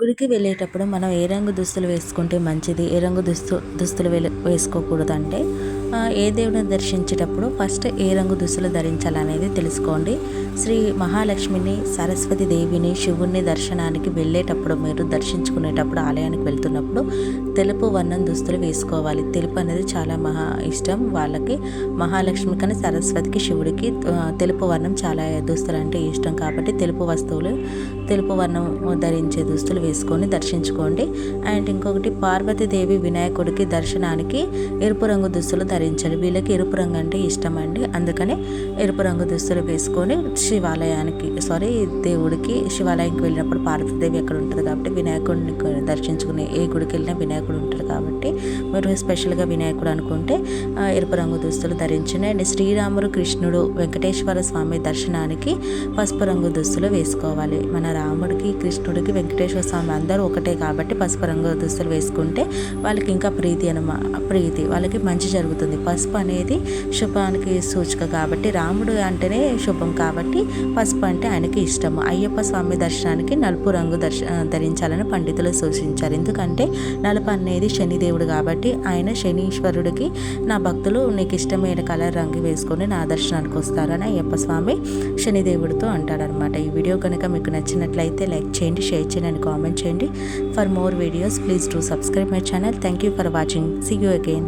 గుడికి వెళ్ళేటప్పుడు మనం ఏ రంగు దుస్తులు వేసుకుంటే మంచిది, ఏ రంగు దుస్తులు వేసుకోకూడదంటే ఏ దేవుడిని దర్శించేటప్పుడు ఫస్ట్ ఏ రంగు దుస్తులు ధరించాలనేది తెలుసుకోండి. శ్రీ మహాలక్ష్మిని, సరస్వతి దేవిని, శివుణ్ణి దర్శనానికి వెళ్ళేటప్పుడు, మీరు దర్శించుకునేటప్పుడు, ఆలయానికి వెళ్తున్నప్పుడు తెలుపు వర్ణం దుస్తులు వేసుకోవాలి. తెలుపు అనేది చాలా ఇష్టం వాళ్ళకి. మహాలక్ష్మి కానీ సరస్వతికి, శివుడికి తెలుపు వర్ణం చాలా దుస్తులు అంటే ఇష్టం కాబట్టి తెలుపు వస్తువులు, తెలుపు వర్ణం ధరించే దుస్తులు వేసుకొని దర్శించుకోండి. అండ్ ఇంకొకటి, పార్వతీదేవి, వినాయకుడికి దర్శనానికి ఎరుపు రంగు దుస్తులు ధరించాలి. వీళ్ళకి ఎరుపు రంగు అంటే ఇష్టం అండి. అందుకని ఎరుపు రంగు దుస్తులు వేసుకొని దేవుడికి శివాలయంకి వెళ్ళినప్పుడు పార్వతీదేవి ఎక్కడ ఉంటుంది కాబట్టి వినాయకుడిని దర్శించుకునే ఏ గుడికి వెళ్ళినా వినాయకుడు ఉంటాడు కాబట్టి మీరు స్పెషల్గా వినాయకుడు అనుకుంటే ఎరుపు రంగు దుస్తులు ధరించండి. అండ్ శ్రీరాముడు, కృష్ణుడు, వెంకటేశ్వర స్వామి దర్శనానికి పసుపు రంగు దుస్తులు వేసుకోవాలి. మన రాముడికి, కృష్ణుడికి, వెంకటేశ్వర స్వామి అందరూ ఒకటే కాబట్టి పసుపు రంగు దుస్తులు వేసుకుంటే వాళ్ళకి ఇంకా ప్రీతి వాళ్ళకి మంచి జరుగుతుంది. పసుపు అనేది శుభానికి సూచిక కాబట్టి, రాముడు అంటేనే శుభం కాబట్టి పసుపు అంటే ఆయనకి ఇష్టము. అయ్యప్ప స్వామి దర్శనానికి నలుపు రంగు ధరించాలని పండితులు సూచించారు. ఎందుకంటే నలుపు అనేది శనిదేవుడు కాబట్టి ఆయన శనీశ్వరుడికి, నా భక్తులు నీకు ఇష్టమైన కలర్ రంగు వేసుకొని నా దర్శనానికి వస్తారని అయ్యప్ప స్వామి శనిదేవుడితో అంటాడనమాట. ఈ వీడియో కనుక మీకు నచ్చినట్లయితే లైక్ చేయండి, షేర్ చేయండి అండ్ కామెంట్ చేయండి. For more videos please do subscribe my channel. Thank you for watching. See you again.